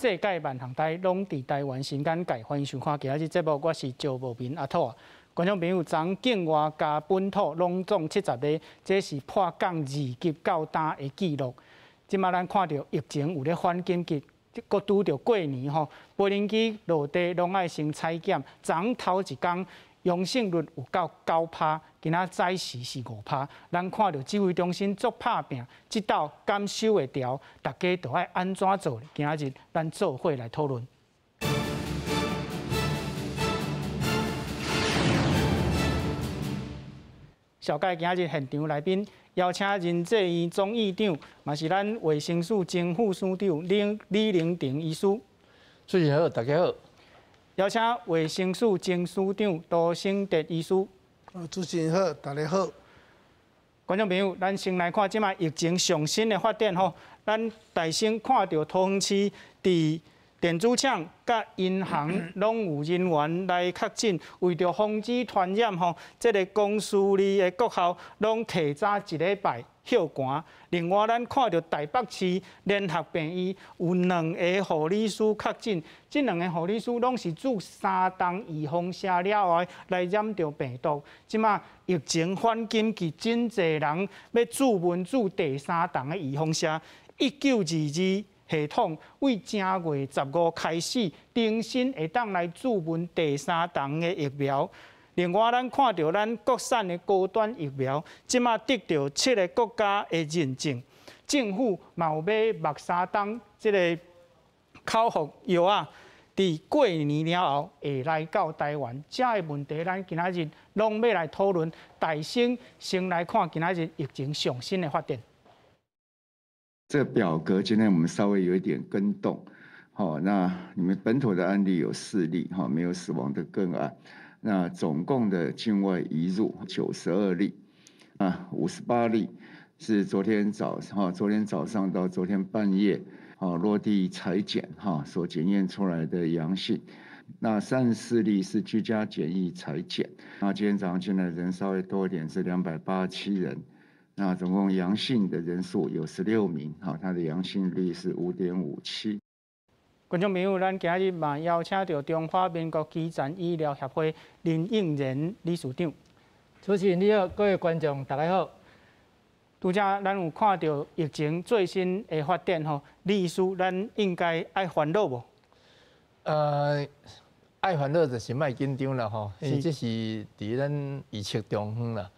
世界万航台拢伫台湾新眼界，欢迎收看今仔日节目，我是赵无民阿土啊。观众朋友，昨境外加本土拢总70例，这是破港2级较大的纪录。即马咱看到疫情有咧反紧急，搁拄着过年吼，飞行机落地拢爱先采检。昨头一天阳性率有到9%，今仔早时是5%。咱看到指挥中心足拍拼，即道敢守会牢，大家都爱安怎做？今仔日咱做伙来讨论。小介今日现场来宾邀请仁济医总院长，嘛是咱卫生署前副署长李玲婷医师。主持人好，大家好。邀请卫生署前署长杜胜哲医师。主持人好，大家好。观众朋友，咱先来看即卖疫情上新的发展吼。咱大先看到桃园市伫电子厂甲银行拢有人员来确诊，为着防止传染吼，这个公司里的各校拢提早1礼拜休寒。另外，咱看到台北市联合病院有2个护理师确诊，这2个护理师拢是住3栋预防车了后来染着病毒。即马疫情反紧急，真侪人要注文注第3栋的预防车，1922。系统为正月15开始更新，会当来注文第3档的疫苗。另外，咱看到咱国产的高端疫苗，即马得到7个国家的认证。政府嘛有买目3档即个口服药啊，伫过年了后会来到台湾。这个问题，咱今仔日拢要来讨论。大先先来看今仔日疫情上新的发展。这个表格今天我们稍微有一点更动，好，那你们本土的案例有4例，哈，没有死亡的个案。那总共的境外移入92例，啊，58例是昨天早上到昨天半夜，落地采检所检验出来的阳性。那34例是居家检疫采检。那今天早上进来的人稍微多一点，是287人。那总共阳性的人数有16名，它的阳性率是5.57。观众朋友，咱今日嘛邀请到中华民国基层医疗协会林应仁理事长。主持人你好，各位观众大家好。拄则咱有看到疫情最新的发展吼，理事咱应该爱烦恼无？爱烦恼就是莫紧张啦吼，因为这是伫咱疫情中方啦。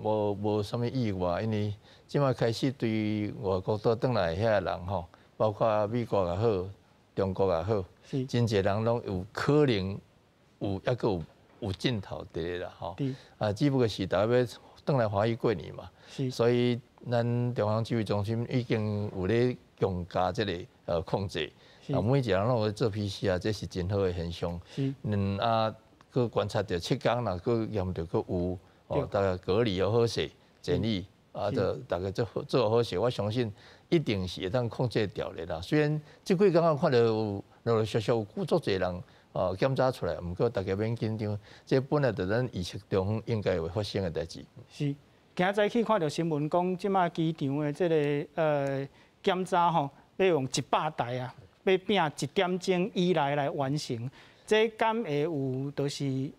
无什么意外，因为即摆开始对外国倒转来遐人吼，包括美国也好，中国也好，真侪人拢有可能有抑个有镜头伫啦吼。只不过是大家要转来欢喜过年嘛，所以咱中央指挥中心已经有咧强加这个控制，每一个人拢有做 PCR， 这是真好的现象。佮观察到7天啦，佮验到佮有。大家隔离又好势，检疫大家做好势，我相信一定是会当控制掉的啦。虽然这几天看到陆陆续续有足侪人检查出来，不过大家免紧张，这本来就咱疫情中应该会发生的代志。是，今仔早起看到新闻讲，即马机场的这个检查吼，要用100台啊，要拼1点钟以内来完成。这敢会有就是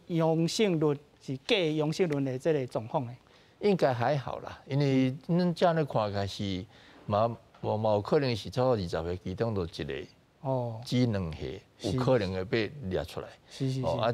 阳性率？是假阳性率的这个状况呢？应该还好啦，因为咱这样看起来是嘛有可能是超过20个其中就1个只2个有可能会被列出来。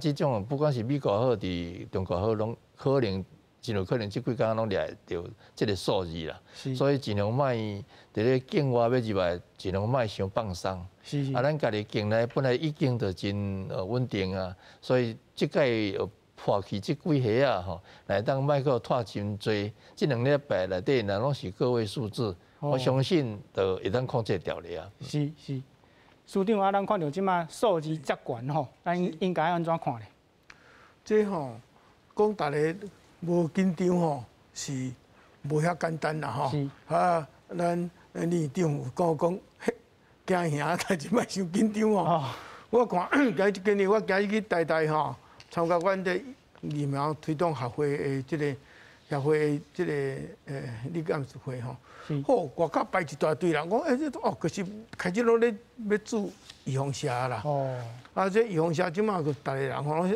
这种不管是美国好，伫中国好，拢可能真有可能这几天拢列到这个数字啦。所以尽量莫伫咧境外要入来，尽量莫伤放松。咱家己境内本来已经就真稳定啊，所以这届破去这几下啊，吼，来当莫阁拖真多，这2礼拜内底若拢是个位数字，我相信就会当控制掉了啊。是，署长啊，咱看到即马数字遮悬吼，咱应该安怎看咧？这吼讲大家无紧张吼，是无遐简单啦吼。咱院长有讲，惊吓代志莫伤紧张哦。我看今日我今日去台吼。参加阮的疫苗推动协会的这个协会即个理监事会吼，好，外口排一大堆人讲，这哦，可是开始拢咧要煮预防蛇啦。哦。啊，这预防蛇即马个逐个人吼，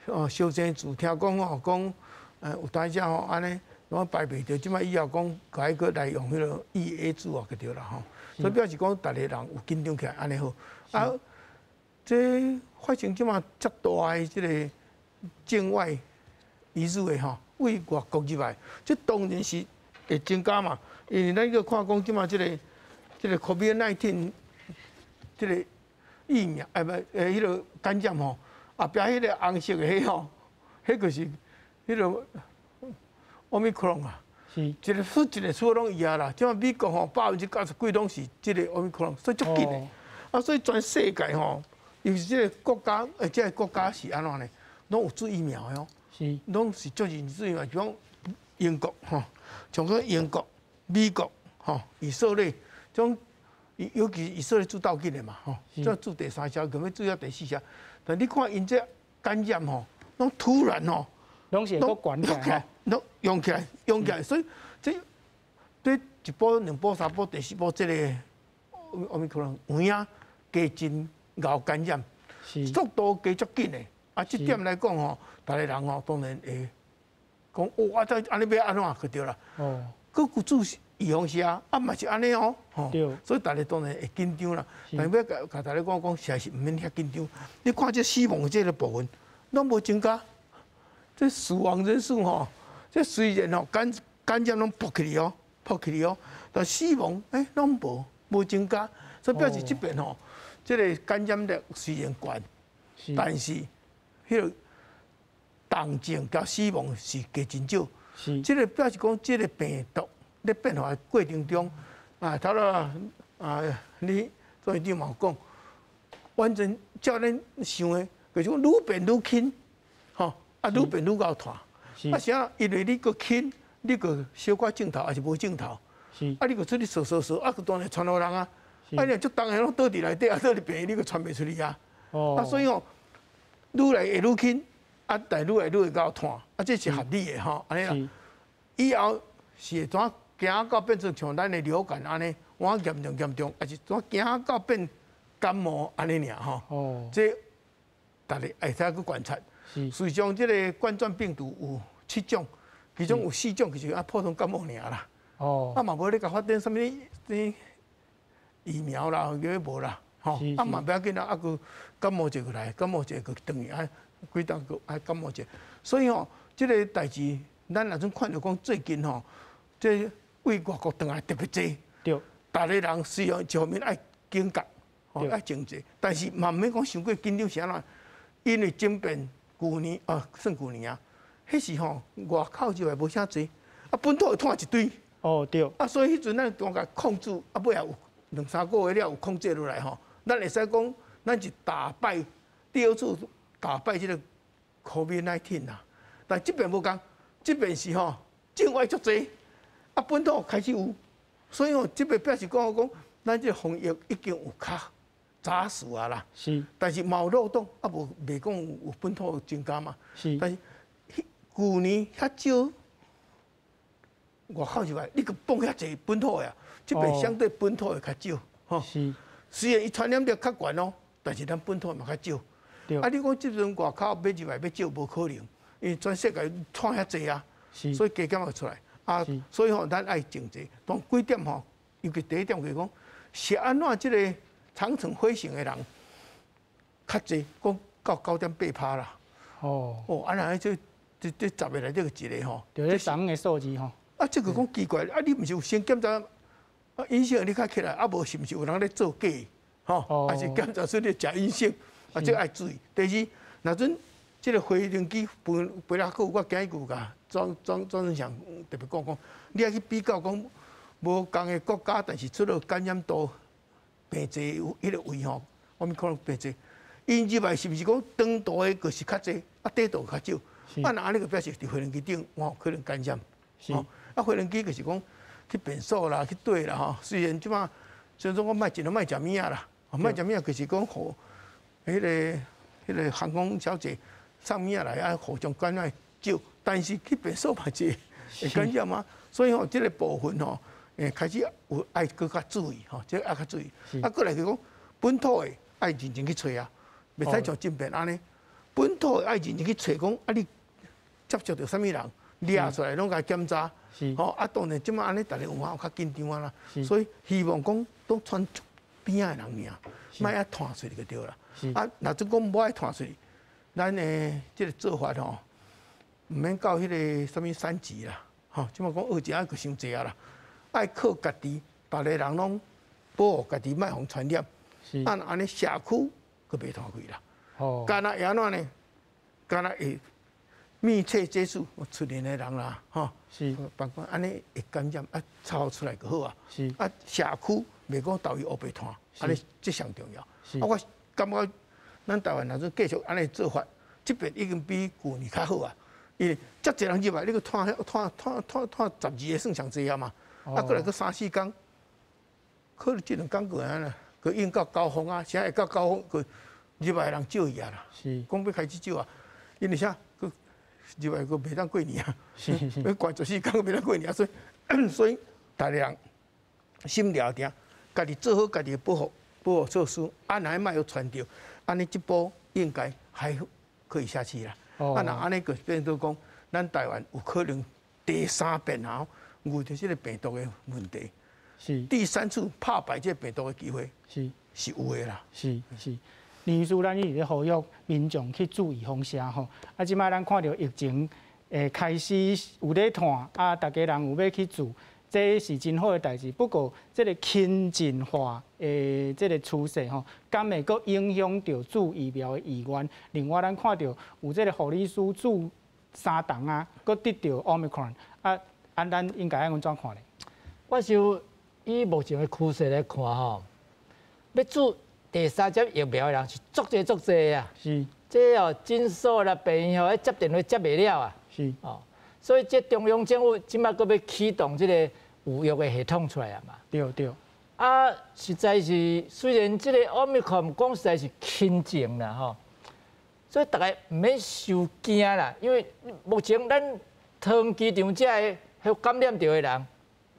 哦，小心煮，听讲吼，讲有当时吼安尼，拢排袂着，即马以后讲改个来用迄个EA 煮啊，就对啦吼。所以表示讲，逐个人有紧张起来，安尼好。啊，这发生即马遮大诶即个境外移入诶吼。为外国入来，这当然是会增加嘛。因为咱个看讲，即马即个 COVID-19 即个疫苗，迄个感染吼，后壁迄个红色诶迄吼，迄就是迄个Omicron 啊。是。一个出拢伊啊啦。即马美国吼90%几拢是即个 Omicron， 所以足紧诶。啊，所以全世界吼，尤其是即个国家，即个国家是安怎呢？拢有注疫苗诶哦。拢是足认真嘛，比方英国吼，像个英国、美国吼、以色列，种尤其以色列主导紧的嘛吼，这做第三条，可要做到第四条。但你看因这感染吼，拢突然吼，拢是个管起来，拢用起来，所以这对一波、两波、三波、第四波，这个我们可能有影加真熬感染，速度加足紧的。啊，这点来讲吼，逐个人吼当然会讲，哦，啊，再安尼要安怎就对啦。哦。佮有注预防蛇，啊，嘛是安尼哦。对。所以逐个当然会紧张啦。但要甲逐个讲，实在是毋免遐紧张。你看这死亡这个部分，拢无增加。这死亡人数吼，这虽然吼感染拢扑起去哦，但死亡拢无增加，所以表示这边吼，这个感染率虽然高，但是。迄个重症甲死亡是加真少，即个表示讲，即个病毒咧变化的过程中，头啦你做院长嘛讲，完全照咱想的，就是讲愈变愈轻，吼，愈变愈够大。啥？因为你个轻，你个小可镜头还是无镜头，你个出去扫，个当然传互人啊。你若足重个拢倒伫内底，倒伫病院，你个传袂出去啊。所以吼。愈来会愈轻，但愈来愈会够痛，这是合理的吼，安尼啦。以后是会怎行到变成像咱的流感安尼，我严重，还是怎行到变感冒安尼尔吼？这大家会使去观察。实际上，这个冠状病毒有7种，其中有4种就是普通感冒尔啦。嘛无咧甲发展什么疫苗啦，个无啦。嘛不要紧啦，个感冒节过来，感冒节个等于几当个感冒节，所以吼，这个代志，咱若种看到讲最近吼，这为外国回来特别多，对，大个人虽然一方面爱警觉，爱警觉，但是嘛免讲伤过紧张是安怎？因为政变去年算去年啊，迄时吼外口就也无啥济，本土拖一堆，对，所以迄阵咱当甲控制，尾也有2-3个月了有控制落来吼。咱会使讲，咱是打败第二次打败这个 COVID-19 啦。但这边无讲，这边是吼境外足济，本土开始有，所以吼这边表示讲，咱这防疫已经有较扎实啊啦。是。但是嘛有漏洞，无袂讲有本土增加嘛。是。但是去年较少外口入来，你个放遐济本土呀，这边相对本土的较少，吼。是。虽然伊传染力较悬哦，但是咱本土嘛较少。你讲即阵外口要入来要少，无可能，因为全世界创遐济啊，所以加减会出来。所以吼，咱爱静济。当几点吼，尤其第一点就是讲，是安怎即个长程飞行的人较济，讲到9点8趴啦。安尼这10个内底个一个吼，就是长的数字吼。这个讲奇怪，你毋是有先检查？阴性你较起来，无是毋是有人咧做假？吼，还是检查出你假阴性？这爱注意。第二，若阵这个飞行机飞来好，我今日甲庄正祥特别讲，你爱去比较讲无共个国家，但是出了感染度病济有迄个位吼，我们可能病济。因入来是毋是讲长途的就是较济，短途较少？那安尼个表示伫飞行机顶，可能感染。飞行机就是讲。去便所啦，去对啦吼。虽然即马，虽然说我尽量莫食物啦，莫食物就是讲互迄个航空小姐送物来互相管来少，但是去便所嘛是会感染吗？所以吼，这个部分吼，开始有爱搁较注意吼，这个爱较注意。啊，过来就讲本土的爱认真去找啊，袂使像这边安尼。本土的爱认真去找讲，啊你接触到啥物人，抓出来拢甲检查。吼，啊当然即摆安尼，大家有较紧张啊啦。所以希望讲都传边仔的人尔，莫爱传出去就对啦。啊，若真讲无爱传出去，咱的即个做法吼，毋免到迄个啥物3级啦。吼，即摆讲学者个伤济啊啦，爱靠家己，逐个人拢保护家己，莫互传染。按安尼社区佫袂拖开啦。哦。干那会安怎呢？干那会密切接触出现的人啦，吼。是。包括安尼会感染啊，抄出来就好啊。是。啊，社区袂讲到伊黑白摊，安尼这上重要。是。啊，我感觉咱台湾若是继续安尼做法，即边已经比旧年较好啊。因为遮侪人入来，你个摊12个算上济啊嘛。啊，过来个3、4天，可能这2天过安啦，佮应到高峰啊，现在到高峰，佮入来人少去啊啦。是。讲要开始少啊，因为啥？佮入来佮袂当过年啊。是。要关14天袂当过年啊，所以大家人心了定，家己做好家己的保护措施，啊，若莫有传着，安尼这波应该还可以下去啦。啊，那安尼个变做讲，咱台湾有可能第3遍后遇到这个病毒的问题，是第3次拍败这个病毒的机会是有的啦。是。林医师，咱一直咧呼吁民众去注意风险吼。啊，即摆咱看到疫情开始有咧传，啊，大家人有要去做，这是真好的代志。不过，这个轻症化这个趋势吼，敢会阁影响到注疫苗的意愿？另外，咱看到有这个护理师注3档啊，阁得到 Omicron 啊，咱应该安怎看咧？我想以目前的趋势来看吼，要注第3针疫苗的人是足济啊。是。这哦，诊所啦、病院吼，接电话接袂了啊。是。哦，所以这中央政府即摆阁要启动这个有药的系统出来啊嘛。对。啊，实在是虽然这个 Omicron 讲实在是轻症啦吼，所以大家唔免受惊啦，因为目前咱桃园机场这个感染到的人，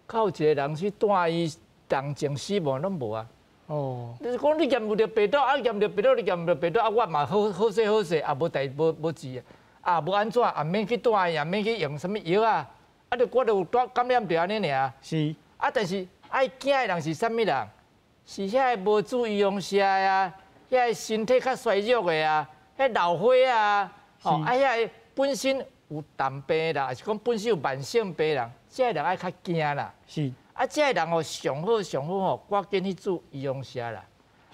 靠一个人去带伊重症死亡拢无啊。哦。就是讲你验唔到病毒，啊验到病毒，你验唔到病毒，啊我嘛好势，啊无代无治啊，无安怎啊免去带，也免去用什么药啊，啊就我就感染到安尼尔。是。啊，但是爱惊的人是啥物人？是遐个无注意用车啊，遐个身体较衰弱的啊，遐老花啊，哦，啊遐个本身有重病啦，还是讲本身有慢性病人，这个人爱较惊啦。是。啊，这个人哦上好吼，赶紧去注医用车啦。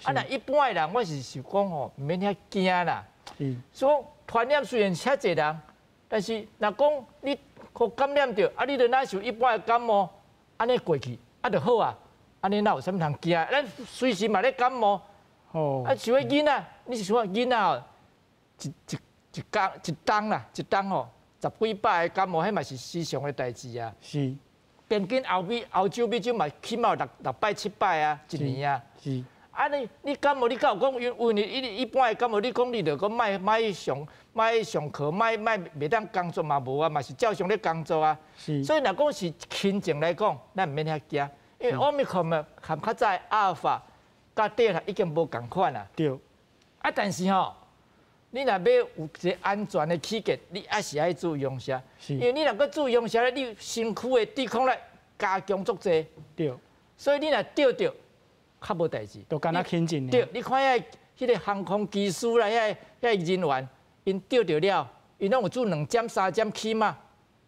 啊，那一般的人我是想讲吼，唔免遐惊啦。所以传染虽然遐济人，但是若讲你可感染着，啊，你就哪像一般的感冒，安尼过去，啊就好啊。安尼哪有啥物通惊？咱随时嘛咧感冒。哦。啊，像迄囡仔，你是想囡仔哦，一冬吼，10几摆的感冒，迄嘛是时常的代志啊。是。平均欧洲美洲嘛，起码6摆7摆啊，一年啊。是。啊，你感冒，你敢有讲因为一般的感冒，你讲你着讲莫上课，袂当工作嘛无啊，嘛是照常咧工作啊。是。所以若讲是轻症来讲，咱毋免遐惊。因为 Omicron 嘛，含较早阿尔法、甲 Delta 已经无共款啦。对。啊，但是吼，你若要有一个安全的起见，你还是爱注意用车。是。因为你若搁注意用车咧，你身躯的抵抗力加强足济。对。所以你若得着，较无代志。都敢若轻症。对，你看迄个航空技师啦，遐个人员，因得着了，因拢有注2针、3针起嘛，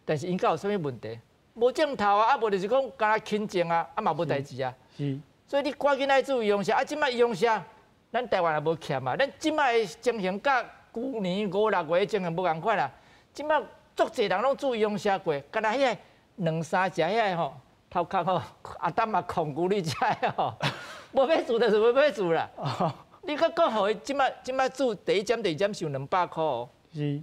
但是因敢有啥物问题？无症头啊，啊无就是讲敢若轻症啊，啊嘛无代志啊。是。所以你赶紧爱注意用车，啊，即摆用车，咱台湾也无欠啊，咱即摆的情形甲旧年5、6月的情形无共款啦。即摆足侪人拢注意用车过，敢若遐2、3只遐吼头壳吼，阿当嘛控股你遮吼，无要做就是无要做啦。你搁互伊即摆注第1针、第2针是200块哦。是。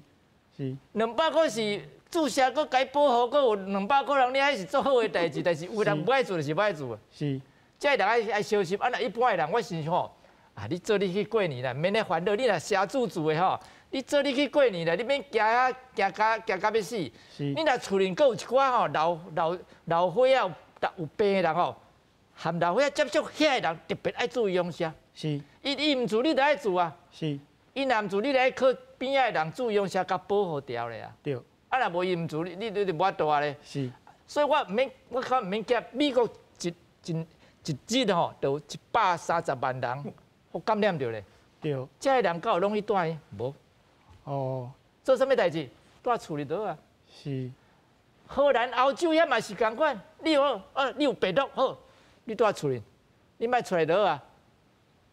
200块是。注射搁该保护，搁有200块人，你还是做好的代志，但是有人不爱做就是不爱做。是，这人爱小心。啊，那一般的人，我是吼，啊，你做你去过年啦，免咧烦恼。你若社主的吼，你做你去过年啦，你免惊啊，惊到要死。你若厝里阁有一寡吼老伙仔有病的人吼，含老伙仔接触遐个人特别爱注意用啥。是。伊唔住，你就爱住啊。是。伊若唔住，你就爱靠边仔的人注意用啥，甲保护掉咧啊。对。啊，若无伊唔住，你就无法度啊咧。是。所以我看唔免惊，美国一日吼，就130万人互感染着咧。对。这个人敢有拢去住呢？无。哦。做啥物代志？住厝里头啊。是。荷兰、欧洲遐嘛是共款，你有病毒好，你住厝里，你莫出来倒啊。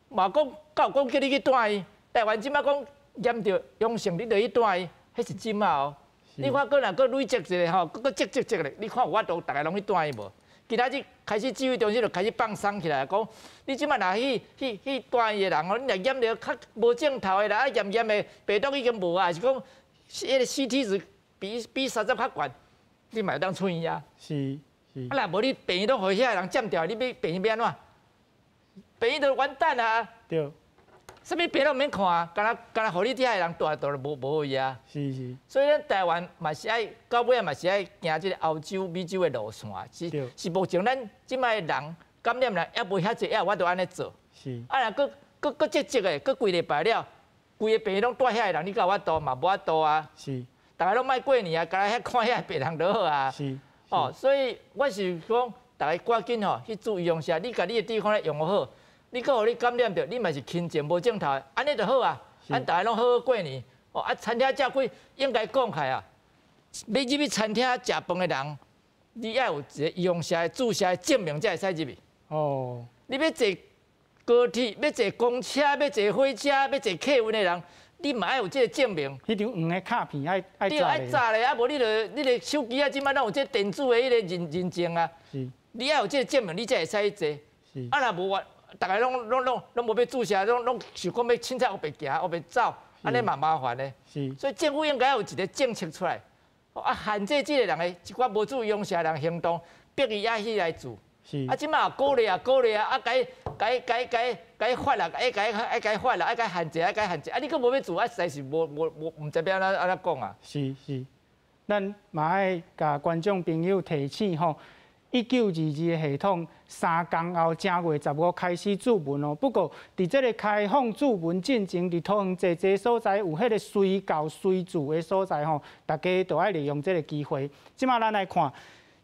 嘛讲叫你去住伊，台湾即摆讲验着阳性，你就去住伊，迄是真啊哦。你看，若累积一个吼，积咧，你看有法度，大家拢去住伊无？今仔日开始指挥中心就开始放松起来，讲你即摆若去住伊的人哦，你若验着较无正头的啦，验的病毒已经无啊，还是讲迄个 CT 值比30较悬，你嘛当出院啊？是。啊，若无你病院都互遐人占掉，你要病院要安怎？病院就完蛋啊！对。啥物病都免看啊，干那互你遐人大就无去啊。是。所以咱台湾嘛是爱到尾嘛是爱行即个欧洲、美洲的路线，是目前咱即摆人感染啦，还无遐济，我都安尼做。是。啊，若佫积的，佫规礼拜了，规个病院拢带遐人，你甲我度嘛无法度啊。是。大家拢莫过年啊，干那遐看遐病人就好啊。是。哦，所以我是讲，大家赶紧吼去注意用啥，你甲你的地方咧用好。你讲互你感染着，你嘛是轻症无症头的，安尼就好啊。咱大家拢好好过年。哦，啊，餐厅食开应该讲开啊。要入去餐厅食饭的人，你要有一个用啥注射的证明才会使入去。哦。你要坐高铁，要坐公车，要坐火车，要坐客运的人，你嘛要有这个证明。迄张黄的卡片爱炸咧。爱炸咧，啊无你的手机啊，即摆拢有这电子的迄个认证啊。是。你要有这个证明，你才会使去坐。是。啊，若无大家拢无要注射，拢想讲要凊彩后白行，后白走，安尼嘛麻烦咧。是。所以政府应该有一个政策出来，啊，限制这个人的一寡无注意用啥人行动，逼伊也去来做。是。啊，即摆鼓励啊，啊，该发啦，该发啦，该限制，啊，你佫无要做，啊，实在是唔知要安怎讲啊。是。咱嘛爱甲观众朋友提醒吼。1922的系统3天后正月15开始注文哦。不过，伫这个开放注文进程，伫桃园侪所在有迄个随教随住的所在吼，大家都爱利用这个机会。即马咱来看，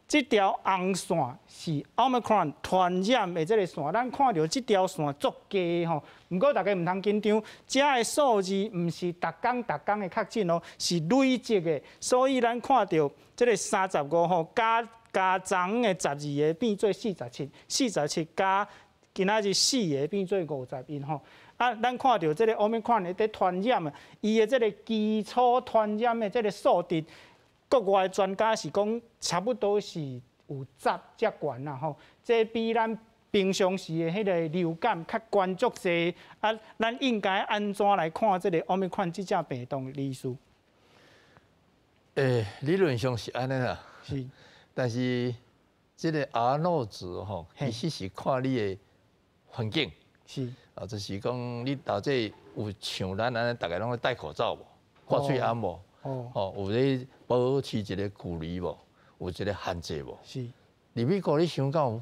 这条红线是 Omicron 传染的这个线，咱看到这条线足低吼。不过大家唔通紧张，这个数字唔是逐天的确诊哦，是累积的。所以咱看到这个35吼加昨的12个变做47加今仔日4个变做51吼。啊，咱看到这个 Omicron 的传染啊，伊的这个基础传染的这个数值，国外专家是讲差不多是有10遮悬啦吼。这比咱平常时的迄个流感较悬足济。啊，咱应该安怎来看这个 Omicron 这只病毒的意思？理论上是安尼啦。是。但是，这个 R 0值吼，其实是看你的环境。是。啊，就是讲你到底有像咱安尼，大家拢咧戴口罩无？挂嘴安无？哦。有咧保持一个距离无？有一个限制无？是。入美国你想到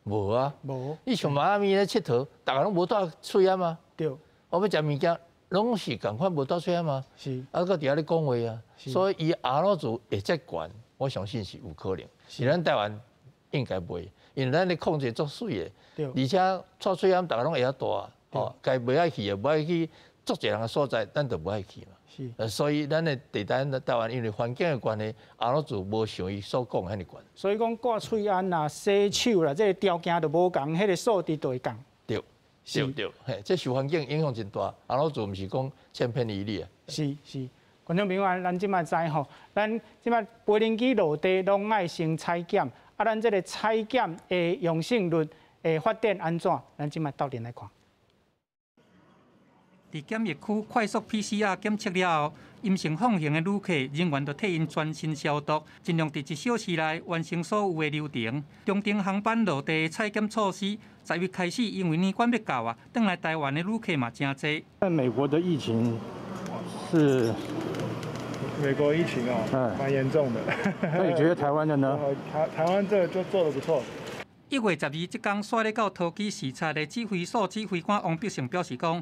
无啊？无。你像迈阿密咧佚佗，大家拢无戴嘴安嘛？对。我要食物件，拢是共款无戴嘴安嘛？是。啊，搁伫遐咧讲话啊。所以伊 R 0值会遮悬。我相信是有可能，是咱台湾应该袂，因为咱咧控制足水的，而且出水暗大家拢会晓大，哦，该袂爱去的，不爱去足侪人的所在，咱就不爱去嘛。是，所以咱的台湾因为环境的关系，R 0值无像伊所讲遐尼悬。所以讲挂喙安啦、洗手啦，这个条件就无共，迄个数值就会共。对，嘿，这受环境影响真大，R 0值毋是讲千篇一律啊。是。观众朋友，咱即摆知吼，咱即摆飞轮机落地拢爱先采检，啊，咱这个采检的阳性率会发展安怎？咱即摆斗阵来看。伫检疫区快速 PCR 检测了后，阴性放行的旅客人员就替因全身消毒，尽量伫1小时内完成所有的流程。中程航班落地采检措施10月开始，因为年关要到啊，返来台湾的旅客嘛真多。在美国的疫情是。美国疫情蛮严重的。那你觉得台湾的呢？台湾这就做得不错。1月12日，即天刷咧到桃机视察的指挥所指挥官王必胜表示讲，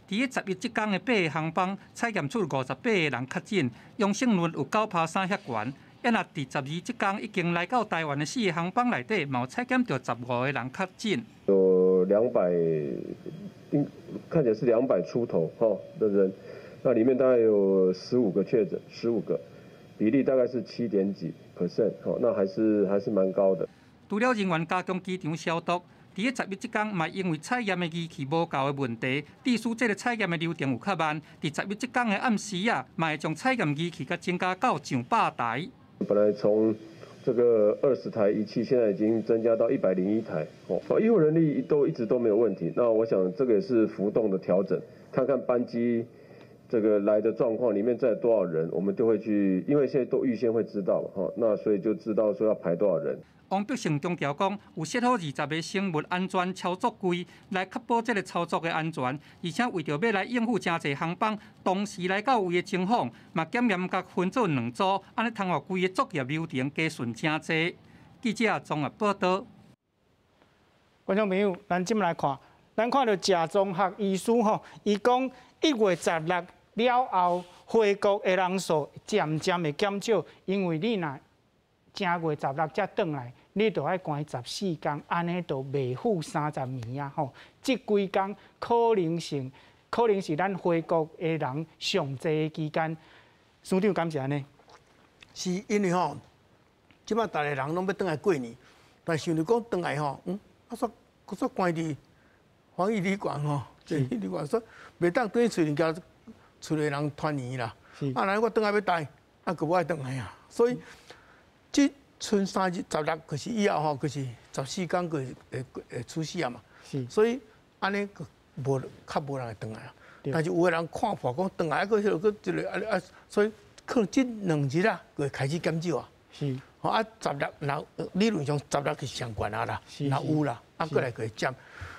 伫个10月即天的8个航班采验出58个人确诊，阳性率有9%遐悬。也若伫12即天已经来到台湾的4个航班内底，嘛有采验到15个人确诊。有200，看起来是200出头的人。那里面大概有15个确诊，15个，比例大概是7.几%，那还是蛮高的。除了人员加强机场消毒，伫个10月即天，嘛因为采验的仪器无够的问题，致使这个采验的流程有较慢。伫10月即天的暗时嘛会将采验仪器甲增加到上100台。本来从这个20台仪器，现在已经增加到101台，医护人力一直都没有问题。那我想这个也是浮动的调整，看看班机。这个来的状况里面载多少人，我们就会去，因为现在都预先会知道嘛，那所以就知道说要排多少人。王必胜强调讲，有设好20个生物安全操作柜来确保这个操作的安全，而且为着要来应付真侪航班，同时来到位的情况，嘛检严格分做2组，安尼通话规个作业流程加顺真侪。记者综合报道。观众朋友，咱今来看，咱看到贾中学医师伊讲1月16日。了后，回国的人数渐渐的减少，因为你若正月16才转来，你就要关14天，安尼就未付30年啊！这几天可能是咱回国的人上济的期间。署长感谢安尼。是因为即摆大家人拢要转来过年，但想着讲转来说关伫防疫旅馆防疫旅馆说袂当对厝人家。厝里人团圆啦，咱我转来要待，佫无爱转来啊。所以，即剩3日16，可是以后可是14天个会出事啊嘛。所以安尼佫较无人会转来啊。但是有个人看破讲转来佫迄个一个所以可能即2日啊，会开始减少啊。16若理论上16是上悬啊啦，若有啦，佫来会减。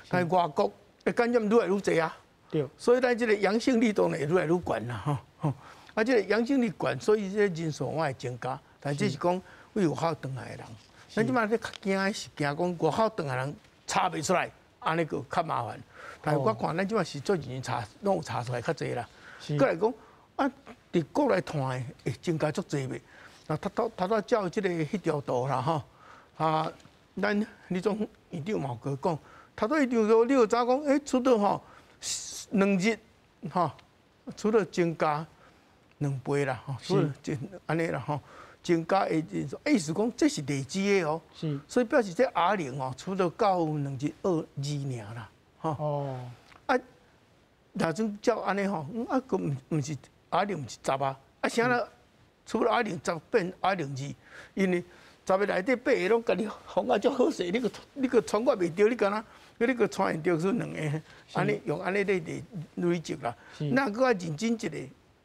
但是外国会感染愈来愈侪啊。对，所以咱这个阳性率当然会愈来愈悬啦，啊，这个阳性率悬，所以这人数会增加。但只是讲为外口转来的人，咱即摆咧较惊的是惊讲外口转来人查袂出来，安尼个较麻烦。但是我看咱即摆是做认真查，拢有查出来较济啦。过来讲啊，伫国内传的会增加足济袂？那他照这个迄条道啦咱李总院长嘛有讲，他都一定说你有早讲，出到2日，除了增加2倍啦，除了安尼啦，增加的人数，意思讲这是累积的哦，所以表示这R0除了到2日22尔啦，若种照安尼佫毋是R0毋是10啊，啥啦？除了R0 10变R02，因为10个内底8个拢家己防啊足好势，你个传染袂着，你敢若？你个传染着是2个，安尼用安尼累积啦。那佫较认真一个，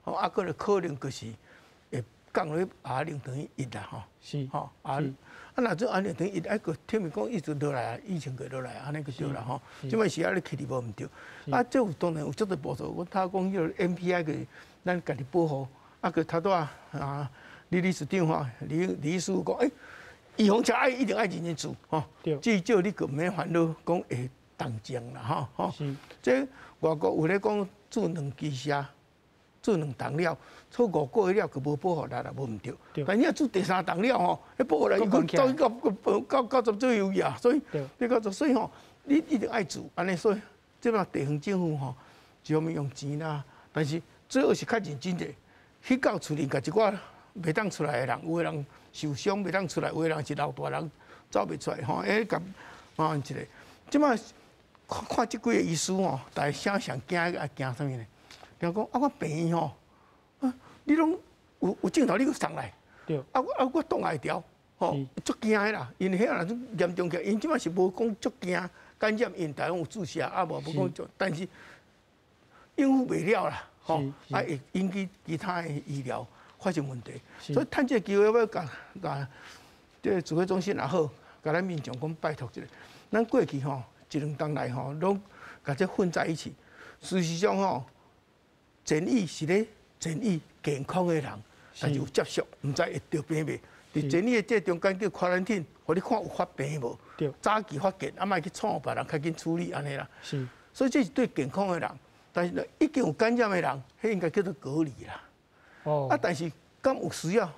佫可能就是会降落R0等于1啦，若做R0等于1，佫听面讲一直落来啊，疫情佫落来，安尼佫对啦，即摆是安尼起哩无毋对。这有当然有足多步骤，我他讲迄个 MPI 个，咱家己保护，佫头拄李理事长李师傅讲，预防车一定爱认真做，至少你佫毋免烦恼讲会动静啦，这外国有咧讲做2支车，做2档了，做5个月了佫无保护力啦，无毋对。但你若做第3档了迄保护力佫走到90左右啊，所以你讲所以你一定爱做，安尼所以即摆地方政府就方面用钱啦，但是最好是较认真者，去到厝里，甲一寡袂当出来的人，有个人。受伤袂当出来，有个人是老大人走袂出来，甲一个。即摆看即几个医师大家上惊惊啥物呢？听讲我病院你拢有镜头，你佫送来，我挡会调，足惊的啦。因为迄若种严重起来，因即摆是无讲足惊感染，因大拢有注射，无讲足，但是应付袂了啦，会引起其他的医疗。发生问题，所以趁这个机会要甲这指挥中心也好，甲咱民众讲拜托一下，咱过去一两冬来拢甲这混在一起。事实上前疫是咧前疫健康的人，但是有接触，唔知会得病未？伫前疫的这中间叫quarantine，互你看有发病无？早期发现，啊，莫去创别人，较紧处理安尼啦。是，所以这是对健康的人，但是已经有感染的人，迄应该叫做隔离啦。哦。啊，但是敢有需要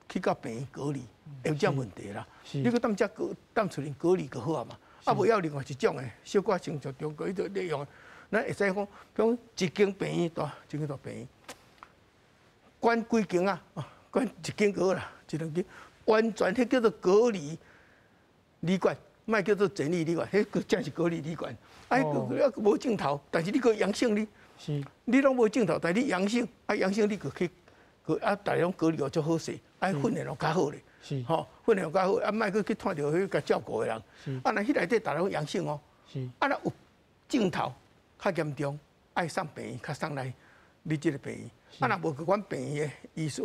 去到病院隔离，有这问题啦。你搁踮厝里隔离就好啊嘛。啊，无要另外一种的，小可成就中国迄种利用，咱会使讲，比如一间病院大，一间大病院，关几间啊？关一间就好啦，一两间，完全迄叫做隔离旅馆，莫叫做检疫旅馆，迄个正是隔离旅馆。啊，无镜头，但是你个阳性你拢无镜头，但是你阳性，啊阳性你个去，啊大家拢隔离哦，足好势，啊训练哦较好咧。吼，训练较好，啊，莫去看到迄个照顾的人，啊，那迄内底大家拢阳性哦，啊，那有镜头较严重，爱送病院，较送来你即个病院，啊，若无阮病院的医师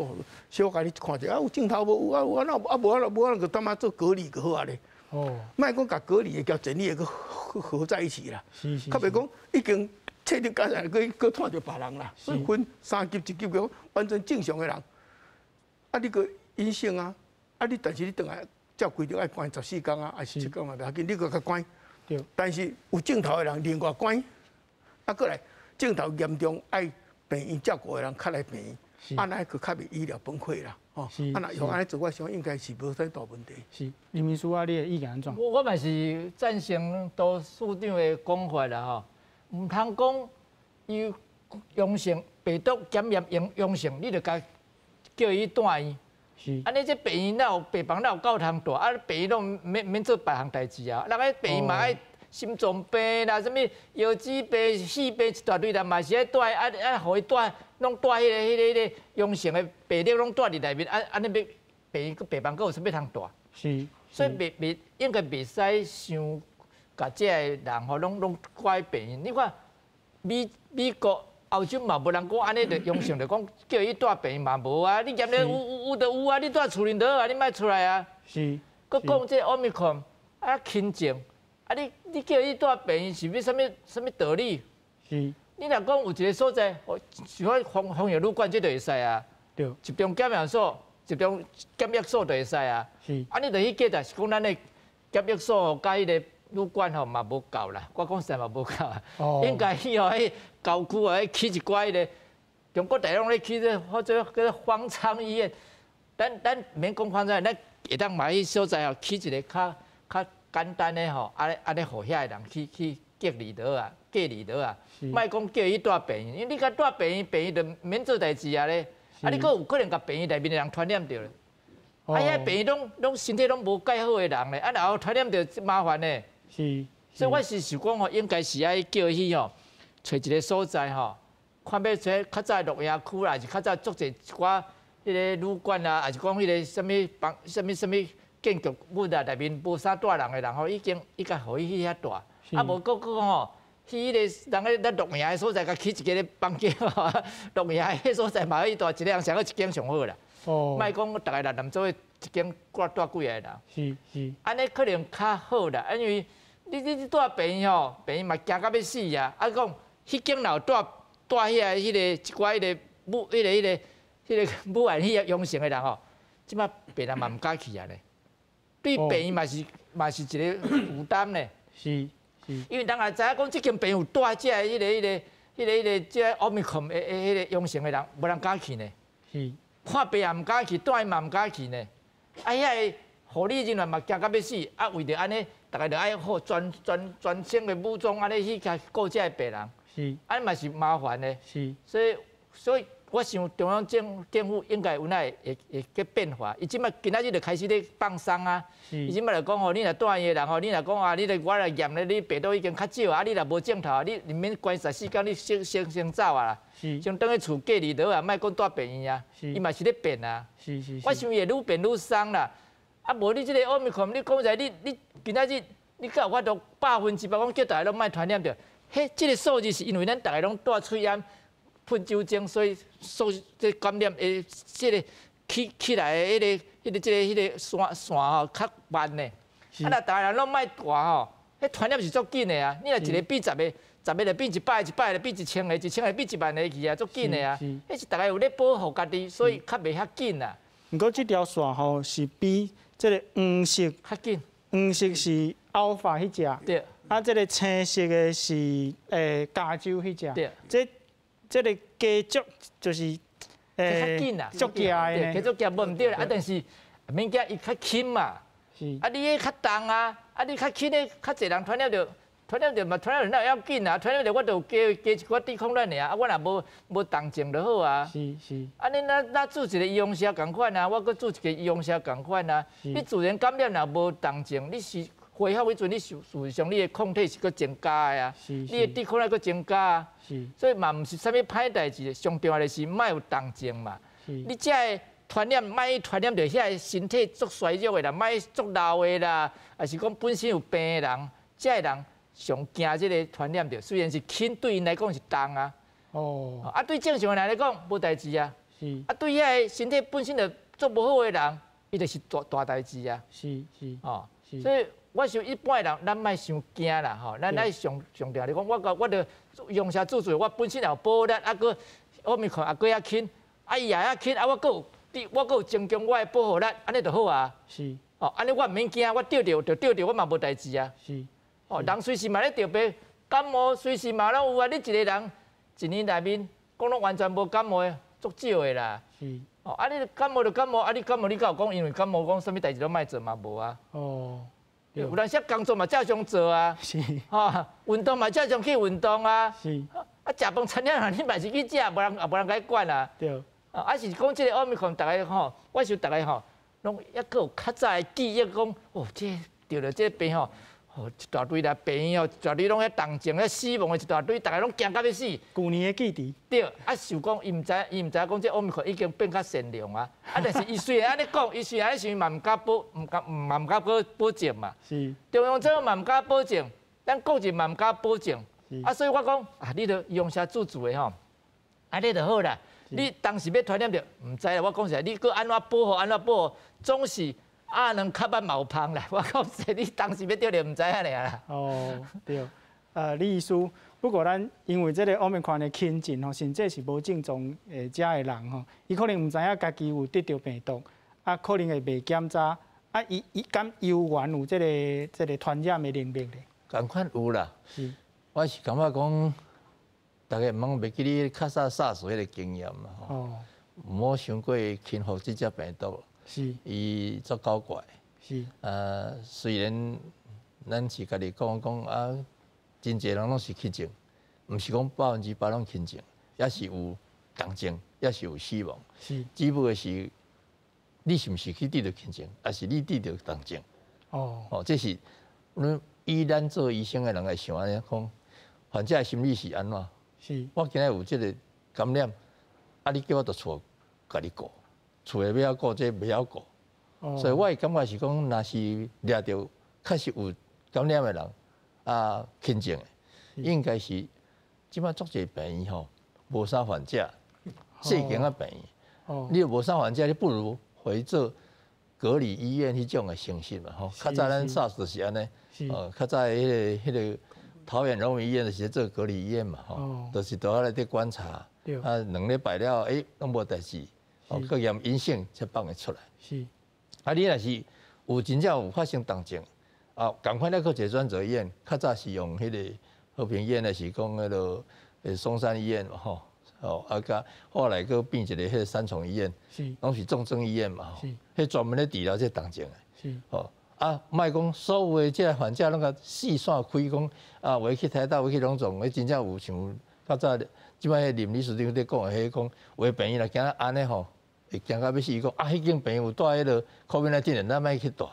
小甲你看者，啊，有镜头无？有啊，无就他妈做隔离就好啊咧。哦，莫讲甲隔离的交检疫个合在一起啦，较袂讲已经确定感染，佮看到别人啦，所以分3级、1级个完全正常的人，啊，你个阴性啊。啊！但是你倒来照规定爱关14天啊，还是7天嘛，袂要紧，你搁较关。对。但是有镜头的人另外关，啊，过来镜头严重爱病院照顾的人，较来病院，啊，那个较袂医疗崩溃啦。哦。啊，那用安尼做，我想应该是无啥大问题。是。林秘书啊，你的意见安怎？我嘛是赞成都署长的讲法啦吼，唔通讲伊阳性病毒检验阳性，你就该叫伊住院。安尼这病院哪有病房哪有够通大？啊，病院拢免做别项代志啊。人个病院嘛爱心脏病啦，什么腰子病、四病一大堆啦，嘛是爱住啊，互伊住，拢住迄个阳性的病例拢住伫内面，安尼要病房阁有啥物通大？是，所以袂应该袂使伤，甲这个人吼拢怪病院。你看美国。澳洲嘛，无人讲安尼就阳性，就讲叫伊住病院嘛无啊！你验咧有就有啊！你住厝里就好啊！你莫出来啊！是。佮讲这奥密克戎啊轻症，啊你叫伊住病院是要啥物道理？是。你若讲有一个所在，像防疫旅馆这就会使啊。对。集中检验所、集中检疫所就会使啊。是。啊，你著去记得是讲咱的检疫所甲迄个旅馆吼嘛无够啦，我讲实在嘛无够啊。哦。应该去吼迄。郊区啊，起一寡迄个中国大陆咧起这或者叫做方舱医院，咱免讲方舱，咱会当买去所在吼起一个较简单的吼，安尼互遐个人去隔离倒啊，莫讲叫伊住病院，因为你甲住病院就免做代志啊咧，啊你阁有可能甲病院内面的人传染着咧，啊遐病院拢身体拢无介好的人咧，啊然后传染着麻烦咧，是，所以我是想讲吼，应该是爱叫伊吼。找一个所在吼，看要找较早鹿野区啦，还是较早做一寡迄个旅馆啊，还是讲迄个什么建筑物啊，内面无啥住人的人吼，已经互伊去遐住，啊无讲吼，去迄个人咱鹿野的所在，甲起一个房间吼，鹿野的所在嘛可以住一个，上好一间上好啦。哦。莫讲逐个人做一间住几个人。是。安尼可能较好啦，因为你住病院吼，病院嘛惊到要死啊，啊讲。迄间老住迄个一寡迄个武汉迄个阳性的人吼，即摆病人嘛毋敢去啊咧，对病院嘛是一个负担咧。是，因为人也知影讲，即间病院有住即个迄个即个奥密克戎的迄个阳性的人，无人敢去呢。是，看病也毋敢去，住院嘛毋敢去呢。啊，遐个护理人员嘛惊到要死，啊为着安尼，大家就爱好全身的武装安尼去顾即个病人。安尼嘛是麻烦的，所以我想中央政府应该有会个变化。伊即摆今仔日就开始咧放松啊，伊即摆就讲吼，你若住院的人吼，你若讲啊，我来验咧，你病毒已经较少啊，你若无症头，你免关14天，你先走啊啦，先等去厝隔离倒啊，莫讲住病院啊，伊嘛是咧变啊。我想伊会愈变愈松啦，啊无你即个奥密克戎，你讲在你今仔日你敢有法度100%讲叫大家拢莫传染着？即个数字是因为咱大家拢戴喙烟、喷酒精，所以这感染的即个起来的迄个线吼较慢呢。啊，若大家人拢莫大吼，迄传染是足紧的啊！你若一个比10 10个就变100个，100个变1000个，1000个变1万个去啊，足紧的啊。迄是大家有咧保护家己，所以较袂遐紧啊。不过这条线吼是比这个黄色较紧，黄色是凹发迄只，对。啊，这个青色的是加州迄只，对。这个加足就是较紧啦，足惊的，加足惊无毋对啦。啊，但是免惊伊较轻嘛。是。啊，你迄较重啊，啊你较轻的，较侪人传染着嘛，传染着那要紧啊，传染着我就加一寡抵抗力尔，啊，我若无重症就好啊。是。啊，你那做一个医用车共款啊，我搁做一个医用车共款啊。你自然感染若无重症，你是。恢复为准，你事实上你的抗体是搁增加的啊，你的抵抗力搁增加啊，所以嘛毋是啥物歹代志，上重要的是莫有重症嘛。你遮个传染，莫传染着遐个身体足衰弱的啦，莫足老的啦，还是讲本身有病的人，遮个人上惊即个传染着。虽然是轻，对因来讲是重啊。哦。啊，对正常的人来讲无代志啊。是。啊，对遐个身体本身就足无好的人，伊就是大代志啊。是。哦。所以。我想一般人，咱莫伤惊啦吼，咱爱上重要来讲，我着用下做我本身也有保力，啊个奥密克戎也搁遐轻，啊伊也遐轻，啊我搁有增强我的保护力，安尼就好啊。是。哦，安尼我毋免惊，我得着，我嘛无代志啊。是。哦，人随时嘛咧得病，感冒随时嘛拢有啊。你一个人一年内面讲拢完全无感冒的，足少的啦。是。哦，啊你感冒就感冒，啊你感冒你敢有讲因为感冒讲啥物代志拢莫做嘛无啊？哦。有当时工作嘛照常做啊，是，哈，运动嘛照常去运动啊，是，啊，食饭餐厅你嘛是去食，无人甲你管啊，对，啊，是讲即个奥密克戎，大家吼，我想大家吼，拢抑搁有较早的记忆讲，哦，这得了这病吼，哦，一大堆啦病哦，一大堆拢遐重症、遐死亡的一大堆，大家拢惊到要死。去年的记忆。对，啊，想讲伊毋知讲这奥密克戎已经变较善良啊，啊，但是伊虽然安尼讲，伊虽然安尼想嘛毋敢保证嘛。是。中央政府嘛毋敢保证，咱个人嘛毋敢保证。啊，所以我讲啊，你着用下自主的吼，安尼就好啦。你当时要传染着，毋知啦。我讲实在，你搁安怎保护，总是。啊，能较捌毛芳啦！我讲实，你当时要得了，毋知影尔啦。哦，对，李医师，不过咱因为这个奥密克戎的轻症吼，甚至是无症状遮的人吼，伊可能毋知影家己有得着病毒，啊，可能会未检查，啊，伊敢有缘有这个传染的能力咧？共款有啦。是。我是感觉讲，大家毋通袂记你较早SARS迄个经验嘛吼。哦。毋好伤过轻忽即只病毒。是，伊足搞怪。是，虽然咱是家己讲啊，真侪人拢是轻症，毋是讲100%拢轻症，也是有重症，也是有死亡。是，只不过是你是毋是去得到轻症，还是你得到重症？哦，这是以咱做医生的人来想安尼讲，患者的心理是安怎？是，我今日有这个感染，啊，你叫我到厝家己顾。厝内要顾，这袂晓顾，所以我感觉是讲，若是掠到确实有感染的人啊，轻症的，应该是即摆足侪病院吼，无啥患者，细间啊病院，你无啥患者，你不如回做隔离医院迄种的形式嘛吼。较早咱SARS就是安尼，较早迄个桃园荣民医院就是做隔离医院嘛吼，就是倒下来伫观察，啊2礼拜了，拢无代志。哦，各验阴性才放会出来。是，啊，你若是有真正有发生重症，啊，赶快来去一个专责医院，较早是用迄个和平医院，还是讲迄个松山医院嘛吼，哦，啊甲后来佫变一个迄个三重医院，是，拢是重症医院嘛吼，迄专门咧治疗这重症的。是，哦，啊，莫讲所有的这个患者拢甲四散开讲，啊，我去台大，我去龙总，真正有像较早即摆林理事长咧讲的，迄讲有的病院来惊安尼吼。会惊到要死，伊讲啊，迄间病院有带迄个 COVID-19，咱莫去带，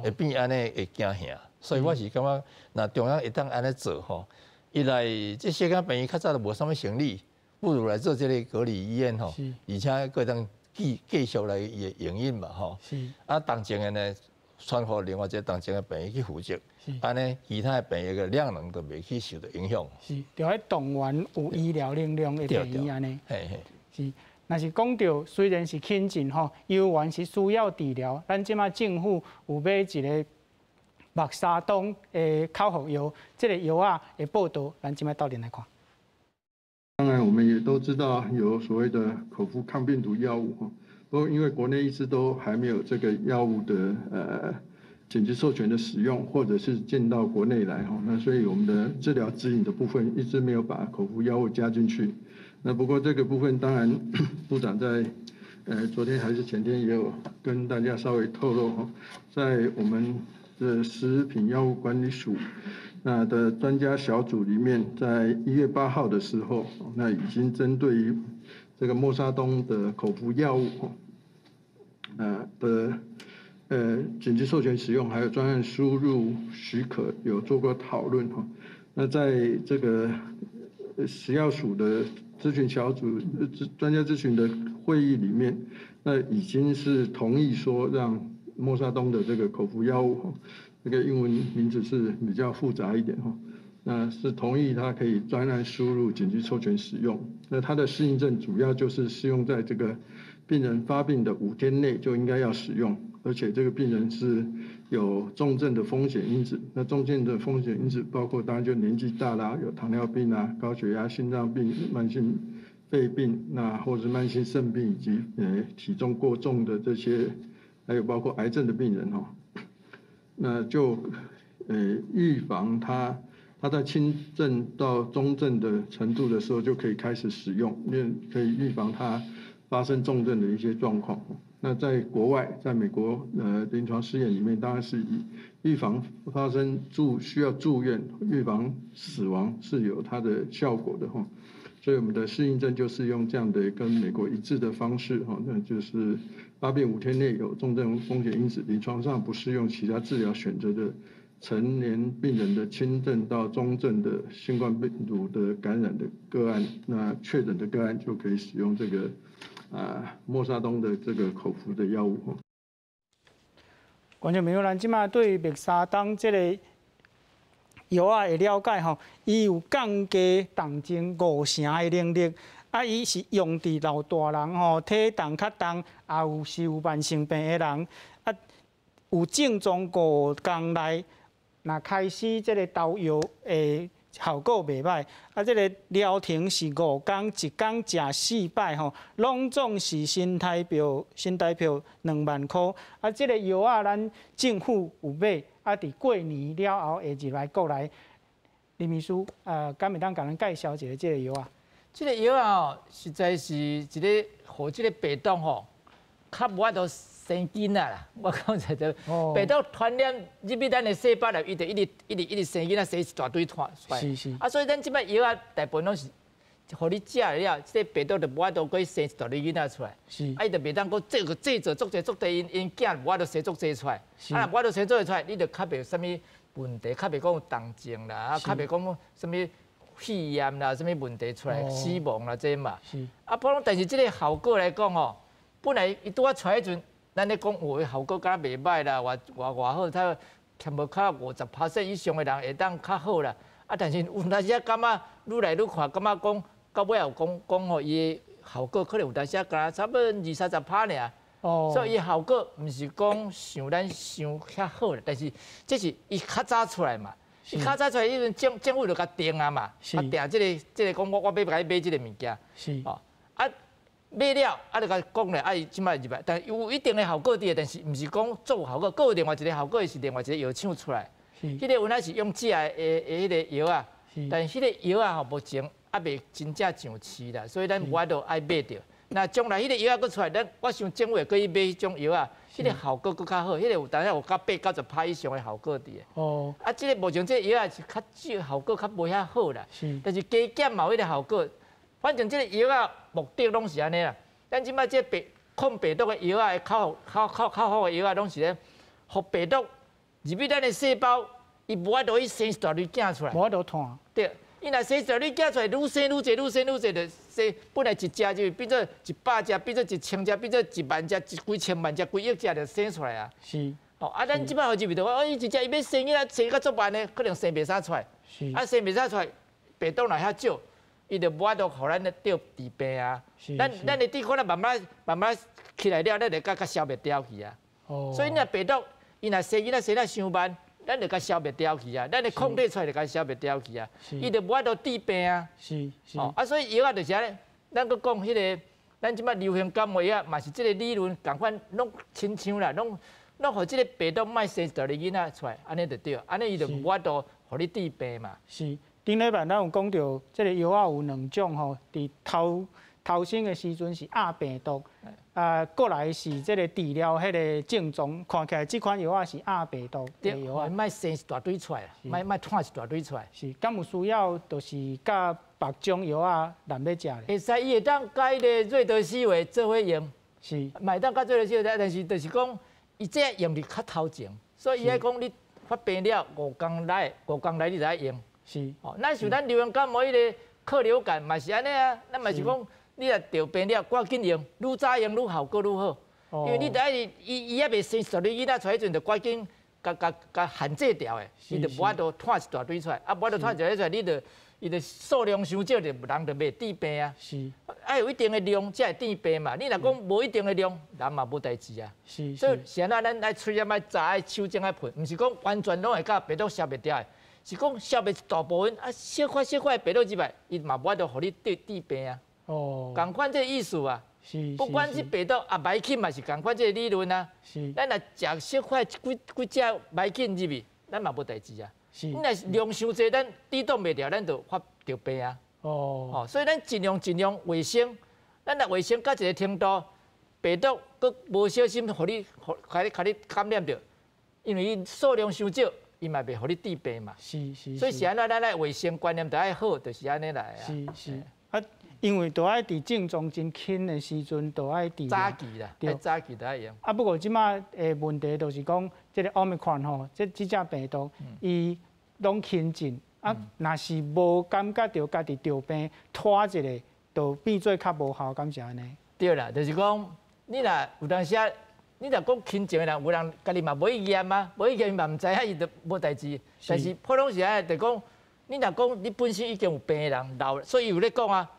会变安尼会惊吓。所以我是感觉，若中央会当安尼做吼，一来这些间病院较早都无啥物行李，不如来做这个隔离医院吼，而且佫当继续来营运嘛吼。啊，重症的呢，传互另外一个重症的病院去负责，安尼其他的病院的量能都袂去受到影响。是，就喺动员有医疗力量的病院安尼。嘿嘿，是。若是讲到虽然是轻症吼，有缘是需要治疗，咱即马政府有买一个默沙东的口服药，这个药啊的报道，咱今摆到点来看。当然，我们也都知道有所谓的口服抗病毒药物哈，不过因为国内一直都还没有这个药物的紧急授权的使用，或者是进到国内来哈，那所以我们的治疗指引的部分一直没有把口服药物加进去。那不过这个部分当然部长在昨天还是前天也有跟大家稍微透露哈，在我们的食品药物管理署那的专家小组里面，在1月8号的时候，那已经针对于这个默沙东的口服药物紧急授权使用，还有专案输入许可有做过讨论哈。那在这个食药署的咨询小组专家咨询的会议里面，那已经是同意说让默沙东的这个口服药物，这个英文名字是比较复杂一点哈，那是同意它可以专案输入紧急授权使用。那它的适应症主要就是适用在这个病人发病的5天内就应该要使用，而且这个病人是有重症的风险因子。那重症的风险因子包括当然就年纪大啦，有糖尿病啊、高血压、心脏病、慢性肺病，那或者是慢性肾病以及体重过重的这些，还有包括癌症的病人哈。那就预防他在轻症到中症的程度的时候就可以开始使用，因为可以预防他发生重症的一些状况。那在国外，在美国临床试验里面，当然是以预防发生需要住院、预防死亡是有它的效果的哈。所以我们的适应症就是用这样的跟美国一致的方式哈，那就是发病5天内有重症风险因子，临床上不适用其他治疗选择的成年病人的轻症到中症的新冠病毒的感染的个案，那确诊的个案就可以使用这个默沙东的这个口服的药物。观众朋友，咱即马对默沙东这个药啊的了解吼，伊有降低重症5成的能力，伊是用伫老大人吼，体重较重，也有慢性病的人，有症状5天内，若开始这个投药的效果袂歹，这个疗程是5天，一天食4摆吼，拢总是新台币2万块。这个药啊，咱政府有买，伫过年了后会入来国内。林秘书，敢会当甲咱介绍一下这个药啊？这个药啊，实在是一个互这个病毒吼，较无法度生囡仔啦。我讲实在，病毒传染入去咱的细胞内，伊就一直生囡仔，生一大堆出来。是是。所以咱即摆药啊，大部分拢是，互你食了，这个病毒就无法度可以生一大堆囡仔出来。是。伊就袂当讲这个制作足侪，因囝无法度生足侪出来。无法度生足侪出来，你就较袂有啥物问题，较袂讲有重症啦，较袂讲啥物肺炎啦，啥物问题出来，死亡啦这嘛。是。但是这个效果来讲吼，本来伊拄啊出迄阵。咱咧讲，效果敢若袂歹啦，偌好，它差无较50%以上的人会当较好啦。但是有当时感觉愈来愈看，感觉讲到尾有讲吼，伊的效果可能有当时敢差不多20-30%尔。所以伊效果毋是讲像咱想遐好啦，但是这是伊较早出来嘛，伊较早出来，迄阵政府就甲定啊嘛，定这个讲我要甲伊买这个物件。是。买了，就甲讲咧，伊即摆入来，但有一定的效果伫，但是毋是讲做效果，有另外一个效果是另外一个药厂出来。迄个原来是用食的迄个药啊，但迄个药啊，目前还袂真正上市啦，所以咱无法度爱买着。那将来迄个药啊佫出来，我想政府会可以买迄种药啊，迄个效果佫较好，迄个有当然有到80-90%以上的效果伫。即个目前这个药啊是较效果较无遐好啦，但是加减嘛有迄个效果。反正这个药啊，目的拢是安尼啦。咱即摆这抗病毒的药啊，较好的药啊，拢是咧，互病毒入去咱的细胞，伊无法度去生一大堆囝出来。无法度传。对，伊若生一大堆囝出来，愈生愈侪，就生本来一只就变做100只，变做1000只，变做10000只，几千万只、几亿只就生出来啊。是。咱即摆互入去头，伊一只伊要生囡仔，生到足慢呢，可能生袂啥出来。是。生袂啥出来，病毒若遐少。伊就无法度互咱咧得治病啊，咱的抵抗力慢慢起来了，咱就较消灭掉去啊。所以若病毒伊若生囡仔生得伤慢，咱就甲消灭掉去啊，咱的抗体出来就甲消灭掉去啊，伊就无法度治病啊。是。啊，所以药啊就是安尼，咱搁讲迄个，咱即摆流行感冒药嘛是即个理论，共款拢亲像啦，拢互即个病毒莫生一大个囡仔出来，安尼就对，安尼伊就无法度互你治病嘛。是，顶礼拜咱有讲到，即个药啊有2种吼，伫头先的时阵是亚病毒，过来是即个治疗迄个症状，看起来即款药啊是亚病毒的药啊。莫生一大堆出来，莫摊一大堆出来。是，敢有需要就是甲别种药啊难要食咧？会使，伊会当甲迄个瑞德西韦做伙用，是，会当甲瑞德西韦，但是就是讲，伊这用伫较头前，所以伊爱讲你发病了5天来你才用。是，咱像咱流行感冒迄个克流感嘛是安尼啊，咱嘛是讲。你若得病了，赶紧用，愈早用愈效果愈好。因为你得伊还袂生10个囡仔出来，迄阵就赶紧甲限制掉诶，伊就无法度摊一大堆出来，无法度摊一大堆出来，伊就数量伤少，就人就袂治病啊。是，爱有一定的量才会治病嘛。你若讲无一定的量，人嘛无代志啊。是，所以现在咱爱喙啊爱扎爱手指爱喷，毋是讲完全拢会甲病毒消灭掉诶，是讲消灭一大部分啊，小块病毒入来，伊嘛无法度互你治病啊。共款这个意思啊，不管是病毒啊，歹菌嘛是共款这个理论啊。是，咱若食小块几只歹菌入去，咱嘛无代志啊。是，你若量伤济，咱抵挡袂了，咱就发着病啊。所以咱尽量卫生，咱若卫生到一个程度，病毒佮无小心，互你感染着，因为伊数量伤少，伊嘛袂互你治病嘛。是。所以是安怎咱来卫生观念就爱好，就是安尼来啊。是。因为都爱伫症状真轻的时阵，都爱治疗。早期啦，对，早期都爱用。不过即马的问题就是讲，即个 Omicron 吼，即只病毒，伊拢轻症，若是无感觉到家己着病，拖一个，就变做较无效，敢是安尼？对啦，就是讲，你若有当时啊，你若讲轻症的人，有人家己嘛无去验啊，无去验嘛毋知影，伊就无代志。但是普通时啊，就讲，你若讲你本身已经有病的人，所以有咧讲啊。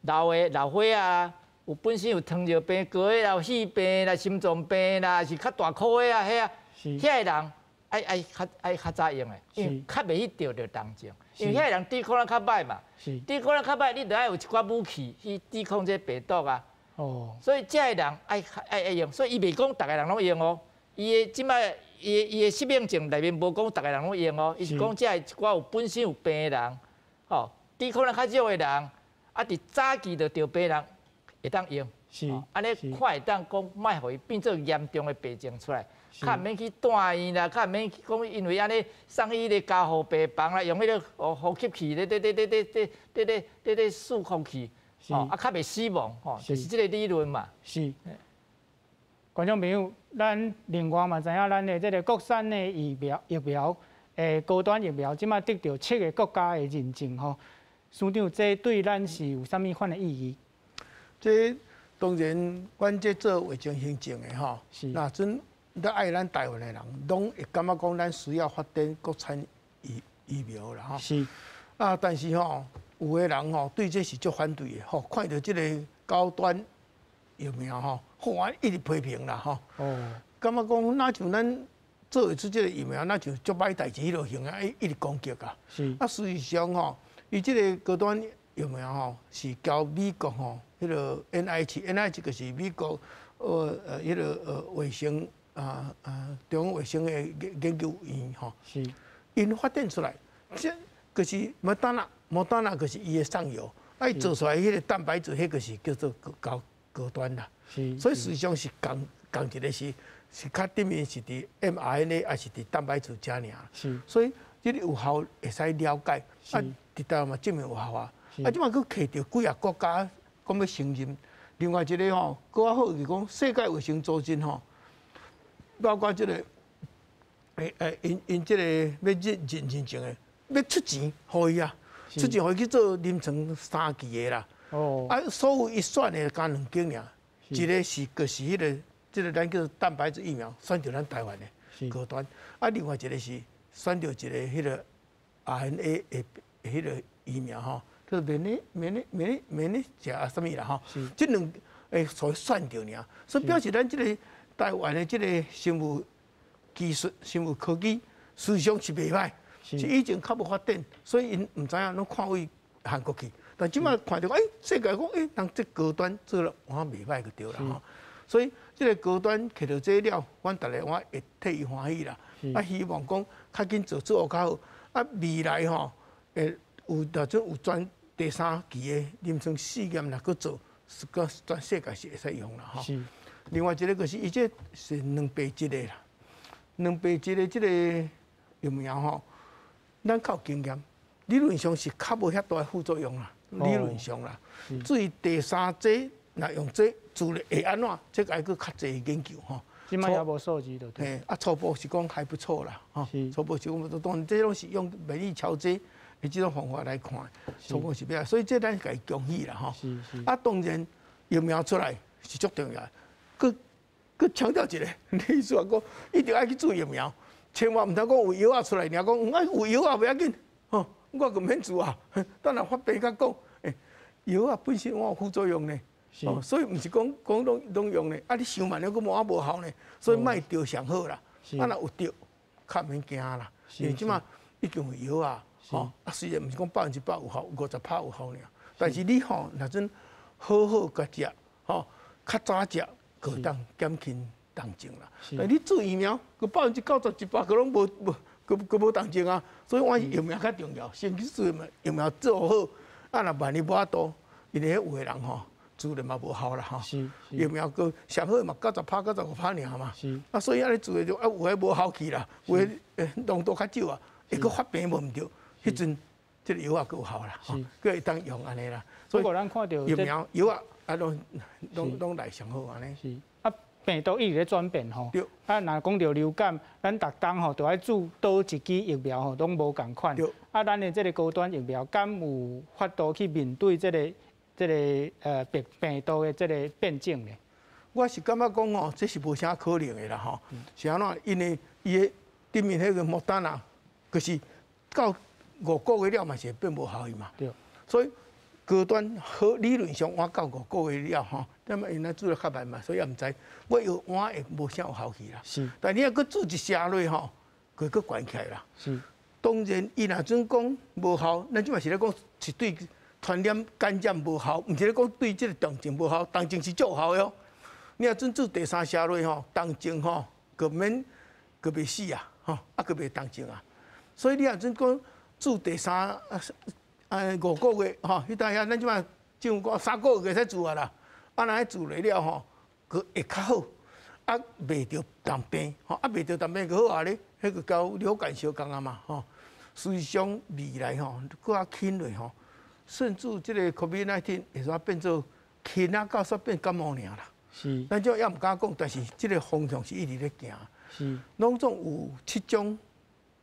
老伙啊，有本身有糖尿病、高血压、肺病啦、心脏病啦，是较大颗的啊，遐个人爱较早用的，因为较袂去着重症，因为遐个人抵抗力较歹嘛，抵抗力较歹，你着爱有一寡武器去抵抗这病毒啊。所以这个人爱用，所以伊袂讲逐个人拢用哦。伊的即摆伊的适应症内面无讲逐个人拢用哦，伊是讲这一寡有本身有病的人，抵抗力较少的人。伫早期就着病人会当用，安尼快会当讲，莫互伊变做严重的病症出来，较免去住院啦，较免去讲因为安尼送去迄个加护病房啦，用迄个呼吸器咧输空气，较袂死亡，就是即个理论嘛。是。观众朋友，咱另外嘛知影，咱的即个国产的疫苗，高端疫苗，即马得到7个国家的认证吼。署长，这对咱是有啥物款的意义？这当然，阮这做卫生行政的吼，那阵咱爱咱台湾的人，拢会感觉讲咱需要发展国产疫苗啦吼。是。但是吼，有的人吼对这是足反对的吼，看到这个高端疫苗吼，好一直批评啦吼。感觉讲那像咱做会出这个疫苗，那就足歹代志迄落型啊，一直攻击啊。是。事实上吼。伊即个高端疫苗吼，是交美国吼，迄个 NIH 就是美国迄个卫生中央卫生的研究院吼，是因发展出来，这就是莫丹娜就是伊的上游，伊做出来迄个蛋白质，迄个是叫做高端啦。是，所以实际上是共一个是较顶面是伫 mRNA 还是伫蛋白质遮尔。是，所以即个有效会使了解。伫台湾嘛证明有效啊！即马佫摕着几啊国家讲要承认。另外一个吼，佫较好是讲世界卫生组织吼，包括即个因即个要认证的，要出钱互伊啊，出钱互伊去做临床3期的啦。所有伊选的加2间尔，一个是就是迄个即个咱叫蛋白质疫苗，选着咱台湾的高端。另外一个是选着一个迄个 RNA 的。迄个疫苗吼，叫免你食啊，什么啦吼？即两所选着尔，所以表示咱即个台湾的即个生物技术、生物科技事实上是袂歹，是以前较无发展，所以因唔知影拢看为韩国去。但即摆看到，世界讲，人这高端做了，我袂歹就对啦吼。所以这个高端摕到这了，阮大家我会替伊欢喜啦。希望讲较紧做较好。未来吼，有就种有专第三期的临床试验若去做，是个全世界是会使用啦吼。另外一个就是伊这是两倍质的啦，两倍质的这个疫苗吼，咱较有经验，理论上是较无遐大的副作用啦。理论上啦，至于第三剂若用这治疗会安怎，这个还佫较侪研究吼。即摆也无数字就对。初步是讲还不错啦，吼。初步是讲，当然这拢是用免疫调节的这种方法来看，初步是变，所以这咱家恭喜啦，吼。当然疫苗出来是足重要，佫强调一个，你意思话讲，一定要去做疫苗，千万毋通讲有药啊出来，你讲有药啊袂要紧，吼。我个免做啊，等下发病甲讲，药啊本身我有副作用呢，所以毋是讲拢用呢，你想慢了，佫无效呢，所以莫着上好啦。若有着，较免惊啦，因为即马已经有药啊，虽然毋是讲100%有效，50%有效尔，但是你若真好好甲食，较早食，可当减轻重症啦。但你做疫苗，佫91%佫拢无重症啊，所以我疫苗较重要，先去做疫苗做好。若万一无法度，因为有个人治疗嘛无效啦疫苗个上好嘛90%、95%尔嘛。所以安尼做的就有诶无效期啦，有诶浓度较少啊，会佫发病无毋对，迄阵即个药啊佫有效啦，佫会当用安尼啦。所以咱看到疫苗药啊，拢来上好安尼。病毒一直在转变吼，若讲到流感，咱逐冬都爱注倒一支疫苗拢无共款。咱的这个高端疫苗，敢有法度去面对这个病毒的这个变种呢？我是感觉讲这是无啥可能的啦是安怎？因为伊的对面迄个莫丹娜，就是到5个月了嘛是变无效伊嘛。所以高端好理论上我到5个月了那么因来做了较慢嘛，所以也毋知。我会无啥有效期啦。但你若佫做一下落佫悬起来啦。当然，伊若准讲无效，咱即嘛是咧讲是对传染感染无效，毋是咧讲对即个重症无效。重症是足有效的哦。你若准做第三下落重症佫袂死啊，佫袂重症啊。所以你若准讲做第三5个月迄搭遐，咱即嘛政府讲3个月使做啊啦。若做来了佫会较好，袂着重病，袂着重病佫好啊咧，迄个交流感相共啊嘛，事实上未来佫较轻嘞甚至即个 COVID-19 会煞变做轻到煞变感冒尔啦。咱这也毋敢讲，但是即个方向是一直咧行。拢总有7种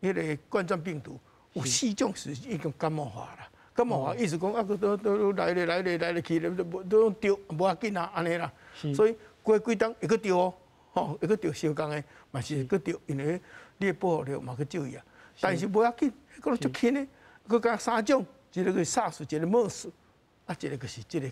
迄个冠状病毒，有4种是已经感冒化啦。感冒化意思讲都来咧去咧，都丢无要紧啊，安尼啦。所以过几冬会佫丢会佫丢相共的，嘛是会佫丢，因为你的保护力嘛佫少伊啊。但是无要紧，迄个足轻的，佫加3种，一个是 SARS， 一个 MERS， 一个就是即个，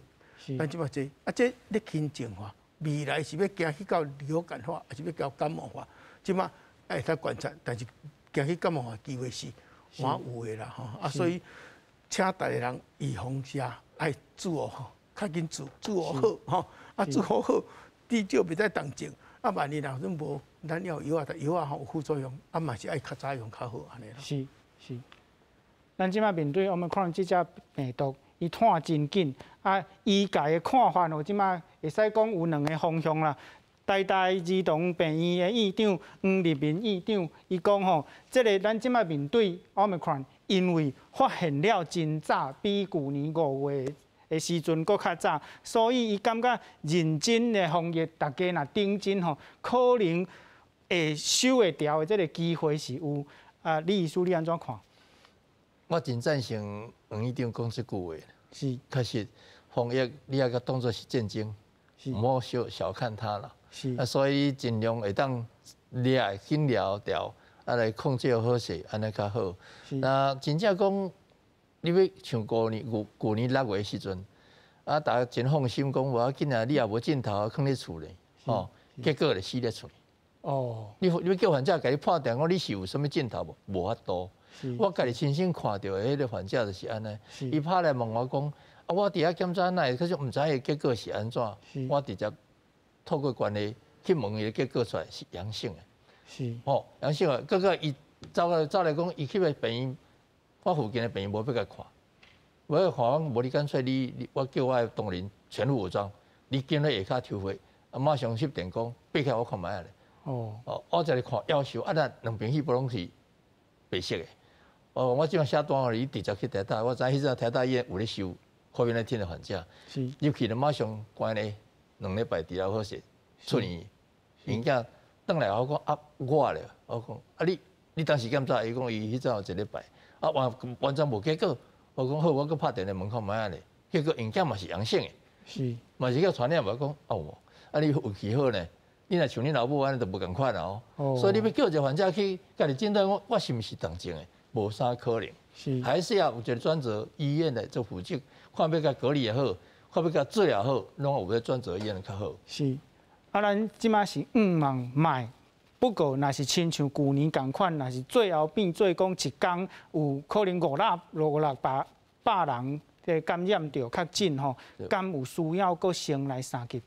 咱即马这这咧轻症化，未来是要行去到流感化，还是要到感冒化？即马会使观察，但是行去感冒化机会是蛮有的啦所以。请大家人预防下，爱做好，较紧做好做好，至少袂使重症。万一若真无，咱要药啊，药啊有副作用，嘛是爱较早用较好安尼啦。是。咱即摆面对我们看即只病毒，伊探真紧医界的看法即摆会使讲有2个方向啦。台大儿童病院的院长黄立民院长，伊讲即个咱即摆面对 Omicron。因为发现了真早，比去年5月的时阵搁较早，所以伊感觉认真的防疫，大家若顶真可能会守会调的这个机会是有。李医师你安怎看？我真赞成黄院长讲这句话。是，确实防疫你要甲当作是战争，唔好小看它啦。所以尽量会当紧疗调。来控制好势，安尼较好。那真正讲，你要像旧年6月时阵，大家真放心讲，无要紧啊，你也无镜头，囥咧厝咧，结果就死咧厝。哦，你要叫患者甲你判定讲你是有什么镜头无法度。我家己亲身看到的迄个患者就是安尼，伊拍来问我讲，啊，我伫遐检查哪会，可是毋知伊结果是安怎，我直接透过关系去问伊的结果出来是阳性的。是，哦，阳性的，结果伊走来讲，伊去个病院，我附近的病院无要甲看，无要看，我无你干脆我叫我的同仁全副武装，你今日下骹抽血，啊马上翕电光，爬起来我看卖咧。哦，我再来看夭寿，啊，咱两边血不拢是白色的。哦，我即摆写单伊直接去台大，我知迄阵台大医院有咧收COVID-19的患者，入去就马上关咧2礼拜治疗好势出院，因囝转来我讲啊，我咧，我讲啊你当时检查，伊讲伊迄阵有1礼拜，啊完全无结果，我讲好，我搁拍电话问看卖咧，结果因囝嘛是阳性的，是，嘛是叫传染，我讲哦，啊你运气好呢，你若像你老母安尼就无共款啦哦，所以你要叫一个患者去家己诊断我是毋是重症的。无啥可能，还是要有一个专责医院来做负责，看要甲隔离也好，看要甲治疗好，拢有个专责医院较好。是，啊，咱即马是望卖，不过若是亲像旧年共款，若是最后变做讲一天有可能500-600人嘅感染着确诊吼，敢有需要搁先来三级？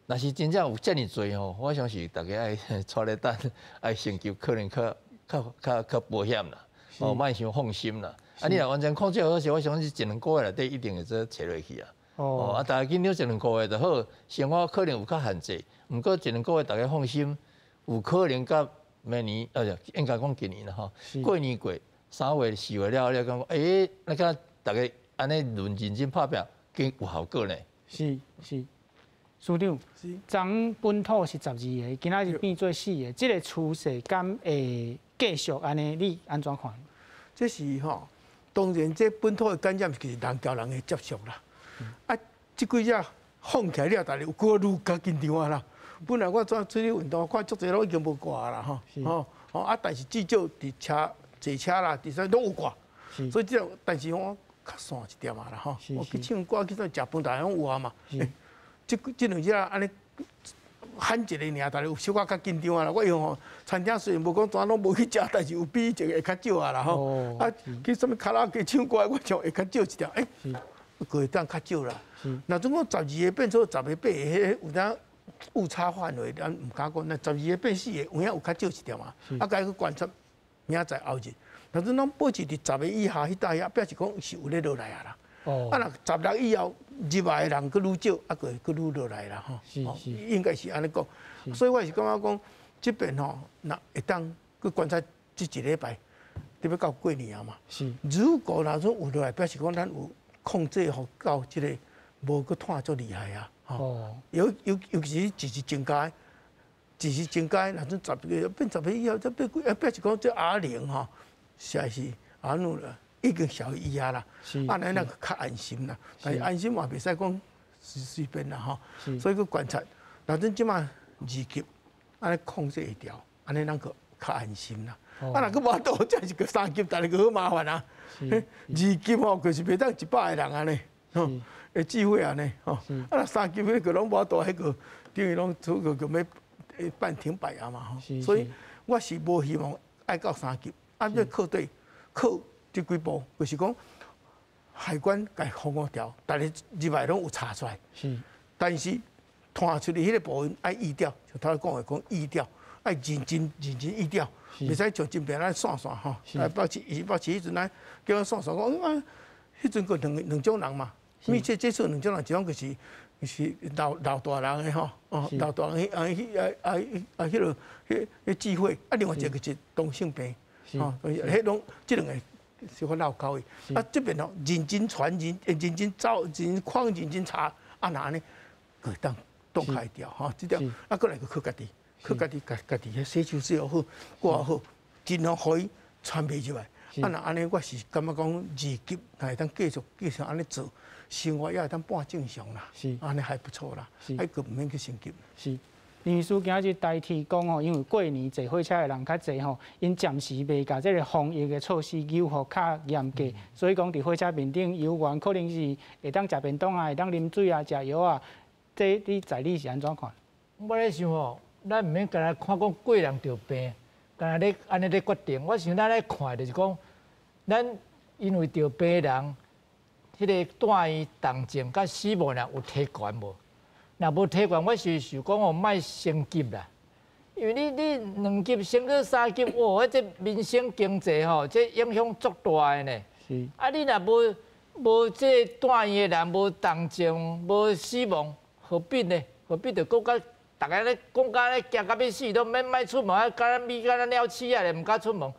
若是真正有遮尔多吼，我相信大家爱带咧等，爱先救，可能较保险啦。哦，莫伤放心啦。啊，你若完全控制好势，我相信1-2个月内底一定会做找落去啊。哦，啊，大家紧张1-2个月就好，生活可能有较限制，毋过1-2个月大家放心，有可能到明年，应该讲今年啦吼。过年过3月、4月了，你讲那个大家安尼认真拍拼，计有效果呢。是。署长，昨本土是12个，今仔日变做4个，这个趋势敢会继续安尼？你安怎看？这是吼，当然这本土的感染是人交人的接触啦。啊，即几日放起来了，大家有愈加紧张啊啦。本来我出去运动，看足侪人已经无挂啦吼，啊，但是至少伫坐车啦，伫啥拢有挂。所以这但是我较散一点啊啦吼。我去唱歌去食饭，大家拢有啊嘛。这2日安尼喊一个尔，大家有小可较紧张啊啦。我用吼餐厅虽然无讲怎拢无去食，但是有比这个会较少啊啦吼。啊，去什么卡拉 OK 唱歌，我像会较少一条。过当较少啦。那总讲12个变做10个8个，迄有当误差范围，咱唔敢讲。那12个变4个，有影有较少一条嘛。啊，该去观察，明仔载后日。但是咱保持伫10个以下，迄搭遐表示讲是有咧落来啊啦。啊，若16以后入来的人佫愈少，啊，佫愈落来啦吼。应该是安尼讲。所以我是感觉讲，这边吼，若会当去观察这1礼拜，特别到过年啊嘛。如果若说有落来，表示讲咱有控制好到这个无佫拖足厉害啊。尤其是一时增加，若说10个变10个以后，再变几，表示讲这R0吼，实在是R0了。已经小于1啊啦，安尼咱较安心啦。但是安心嘛，袂使讲随便啦吼。所以去观察，若真即马2级，安尼控制会掉，安尼咱个较安心啦。啊，若佫无倒，真是个3级，但是个好麻烦啊。2级吼，就是袂当100个人安尼，会聚会安尼吼。啊，若3级迄个拢无倒，迄个等于拢做个要办停摆啊嘛吼。所以我是无希望爱到3级，啊，要靠对靠。这几步就是讲，海关该封我条，但是入来拢有查出来。但是拖出去迄个部分爱移掉，就头讲的讲移掉，爱认真移掉，袂使像真平咱散吼。保持迄阵咱叫我散讲啊，迄阵个两种人嘛，密切接触2种人，一种就是老大人的吼，老大人迄落聚会，啊，另外一个是同性病，迄拢这2个。是我闹交的，啊这边哦认真传认真找认真看认真查，啊那安尼，个当动开掉哈，这条啊过来个靠家己家己遐洗手洗好，挂好，尽量可以传袂入来。啊那安尼我是感觉讲2级会当继续安尼做，生活也会当半正常啦，安尼还不错啦，还个唔免去升级。是。林秘书今日代替讲吼，因为过年坐火车的人较侪吼，因暂时袂甲这个防疫的措施有吼较严格，所以讲伫火车面顶游玩可能是会当食便当啊，会当啉水啊、食药啊，这你在你是安怎看？我咧想吼，咱唔免干那看讲贵人着病，干那咧安尼咧决定。我想咱咧看就是讲，咱因为着病人，迄个住院动静甲死亡人有提悬无？若无提悬，我是想讲哦，莫升级啦。因为你2级升到3级，哇！这民生经济吼，这影响足大的呢。是。啊，你若无这住院的人，无动静，无死亡，何必呢？何必着讲甲大家咧讲甲咧惊甲要死，都免莫出门啊！甲咱米甲咱了鼠啊，咧毋敢出门。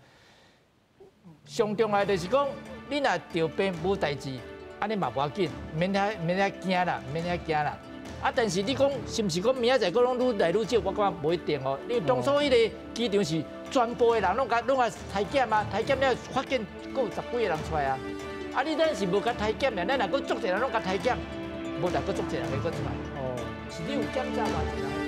上重要就是讲，你若着病无代志，安尼嘛无要紧，免遐惊啦，免遐惊啦。啊！但是你讲是毋是讲明仔载佫拢愈来愈少？我感觉无一定哦。你当初迄个机场是全部的人拢甲体检啊，体检了发现佫有10几个人出来啊。啊！你咱是无甲体检的，咱若佫足侪人拢甲体检，无但佫足侪人会佫出来。哦，是你有检查嘛？